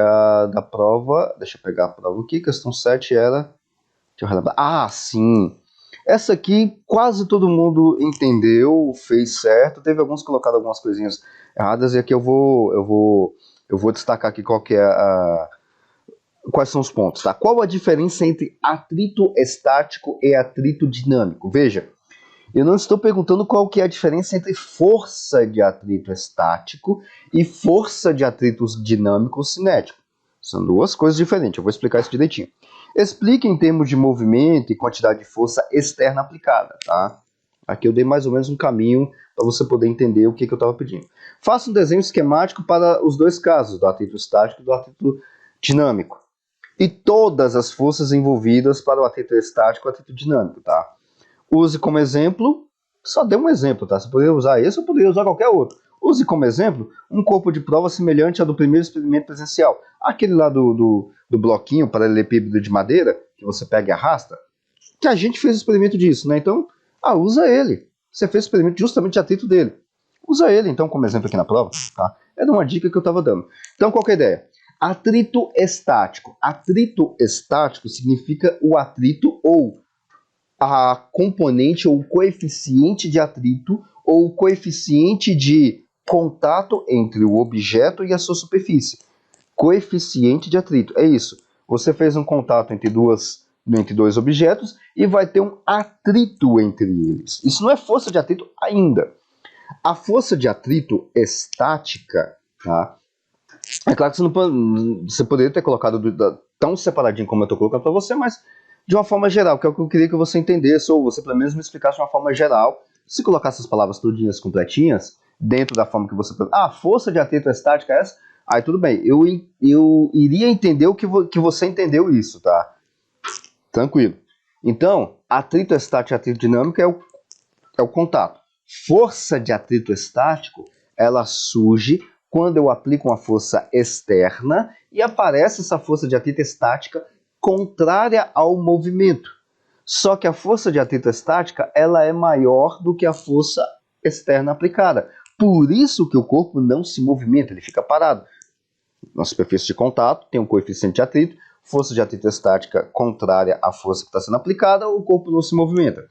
da prova, deixa eu pegar a prova aqui. A questão 7 era... Deixa eu relembrar. Ah, sim! Essa aqui quase todo mundo entendeu, fez certo. Teve alguns que colocaram algumas coisinhas erradas. E aqui eu vou destacar aqui qual que é quais são os pontos. Tá? Qual a diferença entre atrito estático e atrito dinâmico? Veja, eu não estou perguntando qual que é a diferença entre força de atrito estático e força de atrito dinâmico ou cinético. São duas coisas diferentes. Eu vou explicar isso direitinho. Explique em termos de movimento e quantidade de força externa aplicada, tá? Aqui eu dei mais ou menos um caminho para você poder entender o que eu estava pedindo. Faça um desenho esquemático para os dois casos, do atrito estático e do atrito dinâmico. E todas as forças envolvidas para o atrito estático e o atrito dinâmico, tá? Use como exemplo, só dê um exemplo, tá? Você poderia usar esse ou poderia usar qualquer outro. Use como exemplo um corpo de prova semelhante ao do primeiro experimento presencial. Aquele lá do bloquinho paralelepípedo de madeira, que você pega e arrasta, que a gente fez o experimento disso, né? Então, usa ele. Você fez o experimento justamente de atrito dele. Usa ele, então, como exemplo aqui na prova, tá? Era uma dica que eu estava dando. Então, qual que é a ideia? Atrito estático. Atrito estático significa o atrito ou a componente ou coeficiente de atrito ou coeficiente de contato entre o objeto e a sua superfície. Coeficiente de atrito, é isso. Você fez um contato entre dois objetos e vai ter um atrito entre eles. Isso não é força de atrito ainda. A força de atrito estática, tá? É claro que você poderia ter colocado tão separadinho como eu estou colocando para você, mas de uma forma geral, que é o que eu queria que você entendesse, ou você pelo menos me explicasse de uma forma geral. Se colocasse as palavras todinhas completinhas, dentro da forma que você... força de atrito estática é essa? Aí tudo bem, eu iria entender o que você entendeu isso, tá? Tranquilo. Então, atrito estático e atrito dinâmico é o contato. Força de atrito estático, ela surge quando eu aplico uma força externa e aparece essa força de atrito estática contrária ao movimento. Só que a força de atrito estática, ela é maior do que a força externa aplicada. Por isso que o corpo não se movimenta, ele fica parado. Na superfície de contato tem um coeficiente de atrito, força de atrito estática contrária à força que está sendo aplicada, o corpo não se movimenta.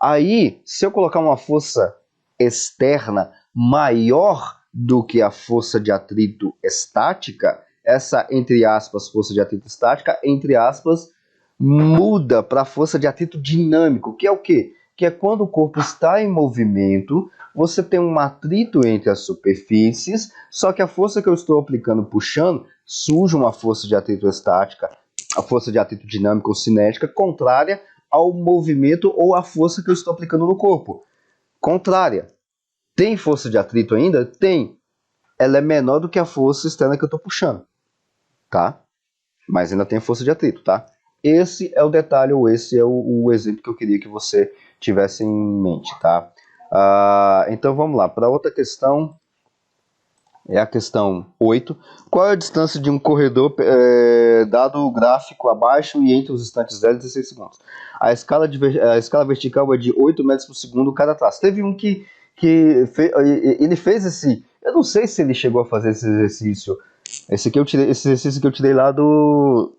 Aí, se eu colocar uma força externa maior do que a força de atrito estática, essa, entre aspas, força de atrito estática, entre aspas, muda para a força de atrito dinâmico, que é o quê? Que é quando o corpo está em movimento, você tem um atrito entre as superfícies, só que a força que eu estou aplicando, puxando, surge uma força de atrito estática, a força de atrito dinâmica ou cinética, contrária ao movimento ou à força que eu estou aplicando no corpo. Contrária. Tem força de atrito ainda? Tem. Ela é menor do que a força externa que eu estou puxando. Tá? Mas ainda tem força de atrito, tá? Esse é o detalhe, ou esse é o exemplo que eu queria que você tivesse em mente, tá? Então vamos lá, para outra questão, é a questão 8. Qual é a distância de um corredor dado o gráfico abaixo e entre os instantes 10 e 16 segundos? A escala vertical é de 8 metros por segundo cada traço. Teve um que ele fez esse... Eu não sei se ele chegou a fazer esse exercício. Esse exercício que eu tirei lá do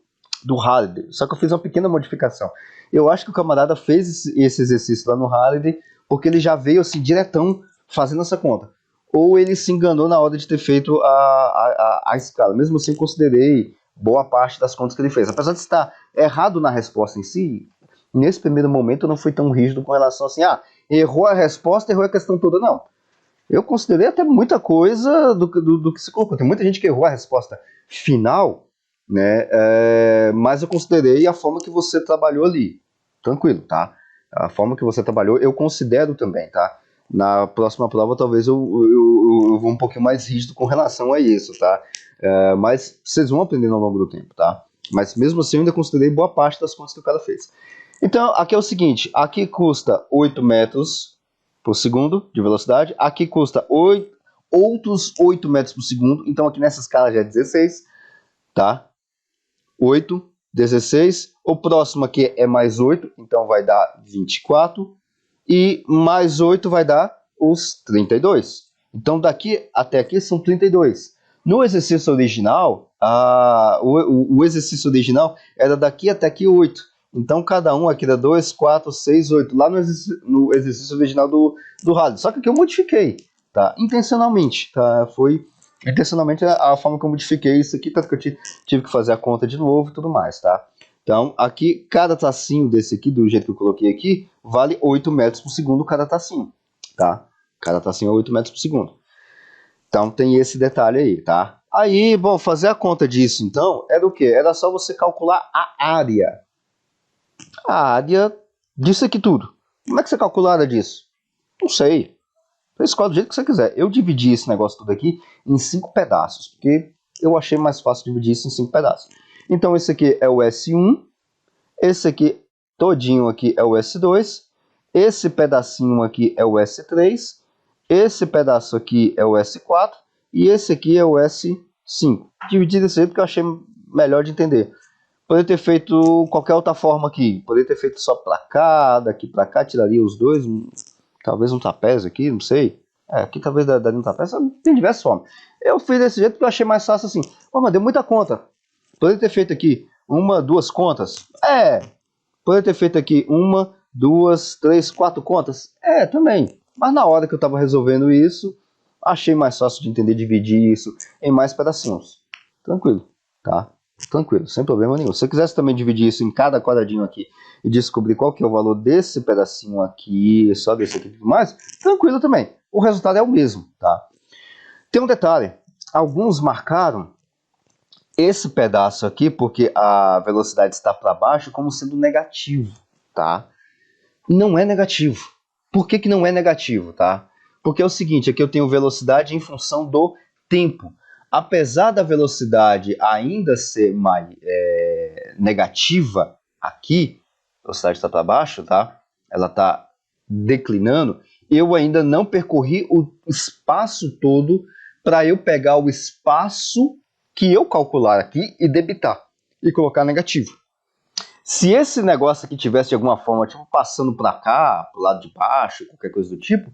Halliday. Só que eu fiz uma pequena modificação. Eu acho que o camarada fez esse exercício lá no Halliday porque ele já veio assim diretão fazendo essa conta. Ou ele se enganou na hora de ter feito a escala. Mesmo assim, eu considerei boa parte das contas que ele fez. Apesar de estar errado na resposta em si, nesse primeiro momento eu não fui tão rígido com relação assim, errou a resposta, errou a questão toda, não. Eu considerei até muita coisa do que se colocou. Tem muita gente que errou a resposta final, né? Mas eu considerei a forma que você trabalhou ali. Tranquilo, tá? A forma que você trabalhou, eu considero também, tá? Na próxima prova, talvez eu vou um pouquinho mais rígido com relação a isso, tá? Mas vocês vão aprendendo ao longo do tempo, tá? Mas mesmo assim, eu ainda considerei boa parte das contas que o cara fez. Então, aqui é o seguinte, aqui custa 8 metros por segundo de velocidade, aqui custa outros 8 metros por segundo, então aqui nessa escala já é 16, tá? 8, 16, o próximo aqui é mais 8, então vai dar 24, e mais 8 vai dar os 32. Então daqui até aqui são 32. No exercício original, o exercício original era daqui até aqui 8. Então cada um aqui dá 2, 4, 6, 8. Lá no exercício original do Halliday. Só que aqui eu modifiquei, tá? Intencionalmente, tá? Foi intencionalmente a forma que eu modifiquei isso aqui, tanto que eu tive que fazer a conta de novo e tudo mais, tá? Então, aqui, cada tracinho desse aqui, do jeito que eu coloquei aqui, vale 8 metros por segundo cada tracinho, tá? Cada tracinho é 8 metros por segundo. Então, tem esse detalhe aí, tá? Aí, bom, fazer a conta disso, então, era o quê? Era só você calcular a área. A área disso aqui tudo. Como é que você calcula a área disso? Não sei. Você escolhe do jeito que você quiser. Eu dividi esse negócio tudo aqui em 5 pedaços, porque eu achei mais fácil dividir isso em 5 pedaços. Então, esse aqui é o S1, esse aqui todinho aqui é o S2, esse pedacinho aqui é o S3, esse pedaço aqui é o S4 e esse aqui é o S5. Dividi desse jeito que eu achei melhor de entender. Poderia ter feito qualquer outra forma aqui. Poderia ter feito só pra cá, daqui pra cá, tiraria os dois. Talvez um trapézio aqui, não sei. Aqui talvez daria um trapézio. Tem diversas formas. Eu fiz desse jeito porque eu achei mais fácil assim. Mas deu muita conta. Poderia ter feito aqui uma, duas contas? Poderia ter feito aqui uma, duas, três, quatro contas? Também. Mas na hora que eu estava resolvendo isso, achei mais fácil de entender, dividir isso em mais pedacinhos. Tranquilo, tá? Tranquilo, sem problema nenhum. Se você quisesse também dividir isso em cada quadradinho aqui e descobrir qual que é o valor desse pedacinho aqui, só desse aqui e tudo mais, tranquilo também. O resultado é o mesmo, tá? Tem um detalhe. Alguns marcaram esse pedaço aqui, porque a velocidade está para baixo, como sendo negativo, tá? Não é negativo. Por que não é negativo, tá? Porque é o seguinte, aqui eu tenho velocidade em função do tempo. Apesar da velocidade ainda ser mais negativa aqui, a velocidade está para baixo, tá? Ela está declinando, eu ainda não percorri o espaço todo para eu pegar o espaço que eu calcular aqui e debitar e colocar negativo. Se esse negócio aqui tivesse de alguma forma, tipo, passando para cá, pro lado de baixo, qualquer coisa do tipo,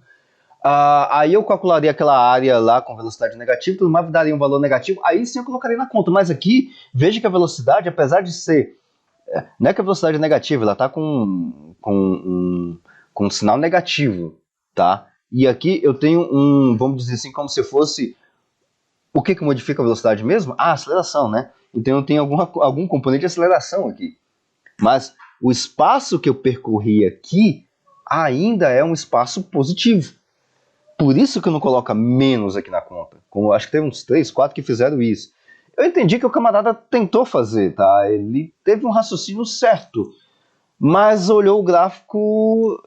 aí eu calcularia aquela área lá com velocidade negativa, tudo mais daria um valor negativo, aí sim eu colocaria na conta. Mas aqui, veja que a velocidade, apesar de ser... não é que a velocidade é negativa, ela está com um sinal negativo, tá? E aqui eu tenho vamos dizer assim, como se fosse... O que modifica a velocidade mesmo? A aceleração, né? Então eu tenho algum componente de aceleração aqui. Mas o espaço que eu percorri aqui ainda é um espaço positivo. Por isso que eu não coloco menos aqui na conta. Como acho que teve uns 3, 4 que fizeram isso. Eu entendi que o camarada tentou fazer, tá? Ele teve um raciocínio certo, mas olhou o gráfico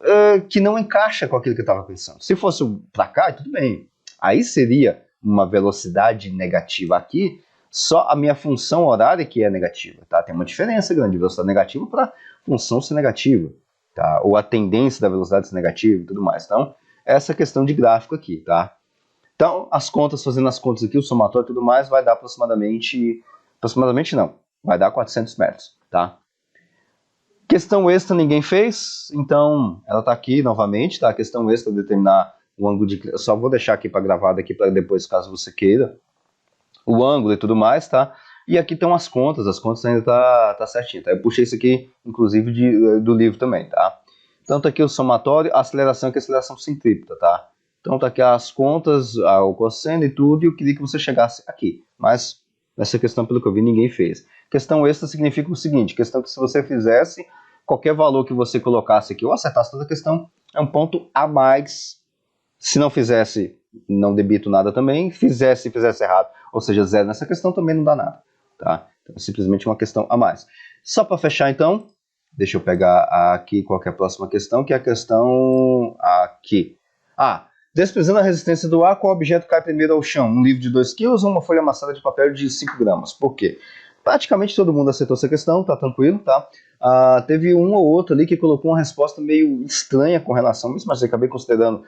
que não encaixa com aquilo que eu estava pensando. Se fosse para cá, tudo bem. Aí seria uma velocidade negativa aqui, só a minha função horária que é negativa, tá? Tem uma diferença grande de velocidade negativa para função ser negativa, tá? Ou a tendência da velocidade ser negativa e tudo mais. Então, essa questão de gráfico aqui, tá? Então, as contas, fazendo as contas aqui, o somatório e tudo mais, vai dar aproximadamente não, vai dar 400 metros, tá? Questão extra ninguém fez, então ela está aqui novamente, tá? A questão extra determinar o ângulo de... Eu só vou deixar aqui para gravado aqui para depois, caso você queira, o ângulo e tudo mais, tá? E aqui estão as contas ainda tá certinho, tá? Eu puxei isso aqui, inclusive, do livro também, tá? Então tá aqui o somatório, a aceleração que é a aceleração centrípeta, tá? Então tá aqui as contas, o cosseno e tudo, e eu queria que você chegasse aqui. Mas essa questão, pelo que eu vi, ninguém fez. Questão extra significa o seguinte, questão que se você fizesse, qualquer valor que você colocasse aqui, ou acertasse toda a questão, é um ponto a mais. Se não fizesse, não debito nada também. Fizesse errado, ou seja, zero nessa questão, também não dá nada, tá? Então é simplesmente uma questão a mais. Só para fechar, então, deixa eu pegar aqui qual que é a próxima questão, que é a questão aqui. Desprezando a resistência do ar, qual objeto cai primeiro ao chão? Um livro de 2 kg ou uma folha amassada de papel de 5 gramas? Por quê? Praticamente todo mundo acertou essa questão, tá tranquilo, tá? Teve um ou outro ali que colocou uma resposta meio estranha com relação a isso, mas eu acabei considerando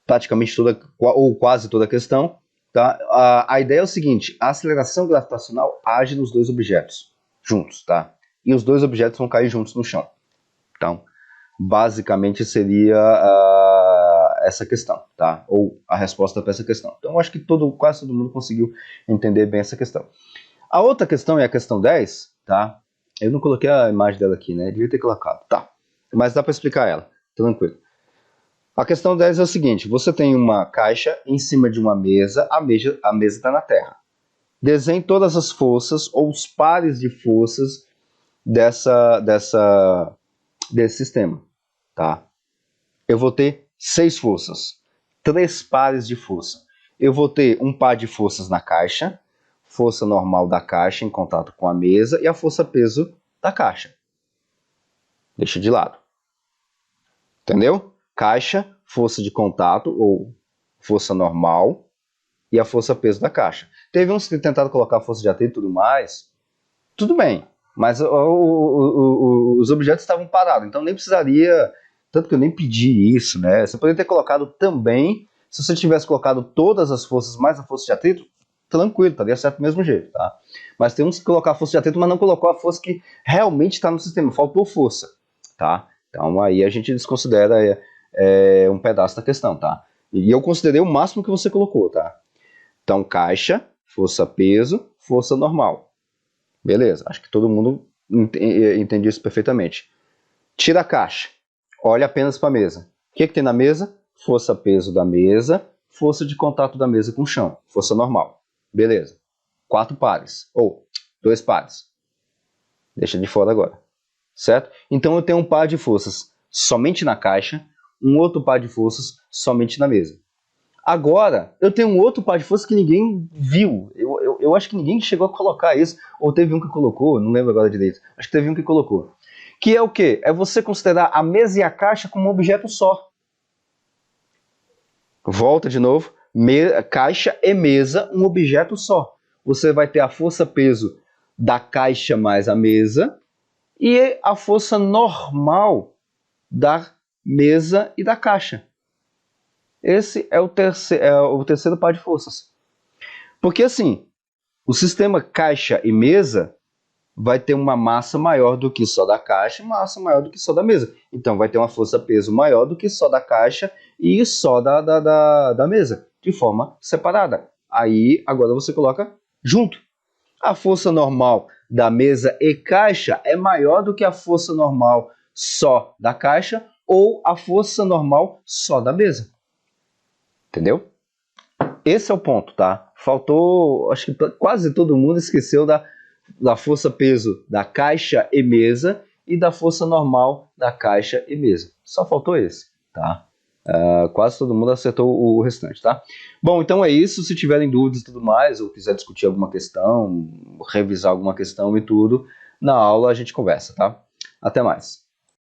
praticamente toda, ou quase toda a questão, tá? A ideia é o seguinte, a aceleração gravitacional age nos dois objetos juntos, tá? E os dois objetos vão cair juntos no chão. Então, basicamente seria essa questão, tá? Ou a resposta para essa questão. Então, eu acho que quase todo mundo conseguiu entender bem essa questão. A outra questão é a questão 10, tá? Eu não coloquei a imagem dela aqui, né? Devia ter colocado, tá? Mas dá para explicar ela, tranquilo. A questão 10 é o seguinte, você tem uma caixa em cima de uma mesa, a mesa está na terra. Desenhe todas as forças ou os pares de forças desse sistema, tá? Eu vou ter 6 forças, 3 pares de força. Eu vou ter um par de forças na caixa, força normal da caixa em contato com a mesa e a força peso da caixa. Deixa de lado. Entendeu? Caixa, força de contato ou força normal e a força peso da caixa. Teve uns que tentaram colocar força de atrito e tudo mais. Tudo bem, mas os objetos estavam parados, então nem precisaria, tanto que eu nem pedi isso, né? Você poderia ter colocado também, se você tivesse colocado todas as forças mais a força de atrito, tranquilo, estaria certo do mesmo jeito, tá? Mas tem uns que colocar a força de atrito, mas não colocou a força que realmente está no sistema, faltou força, tá? Então aí a gente desconsidera um pedaço da questão, tá? E eu considerei o máximo que você colocou, tá? Então caixa, força peso, força normal. Beleza, acho que todo mundo entende isso perfeitamente. Tira a caixa, olha apenas para a mesa. O que tem na mesa? Força peso da mesa, força de contato da mesa com o chão, força normal. Beleza. 4 pares, ou 2 pares. Deixa de fora agora. Certo? Então eu tenho um par de forças somente na caixa, um outro par de forças somente na mesa. Agora, eu tenho um outro par de forças que ninguém viu. Eu acho que ninguém chegou a colocar isso. Ou teve um que colocou, não lembro agora direito. Acho que teve um que colocou. Que é o quê? É você considerar a mesa e a caixa como um objeto só. Volta de novo. Caixa e mesa, um objeto só. Você vai ter a força-peso da caixa mais a mesa e a força normal da mesa e da caixa. Esse é o terceiro par de forças. Porque assim, o sistema caixa e mesa vai ter uma massa maior do que só da caixa e massa maior do que só da mesa. Então vai ter uma força-peso maior do que só da caixa e só da mesa, de forma separada. Aí agora você coloca junto. A força normal da mesa e caixa é maior do que a força normal só da caixa ou a força normal só da mesa. Entendeu? Esse é o ponto, tá? Faltou, acho que quase todo mundo esqueceu da força-peso da caixa e mesa e da força normal da caixa e mesa. Só faltou esse, tá? Quase todo mundo acertou o restante, tá? Bom, então é isso. Se tiverem dúvidas e tudo mais, ou quiser discutir alguma questão, revisar alguma questão e tudo, na aula a gente conversa, tá? Até mais.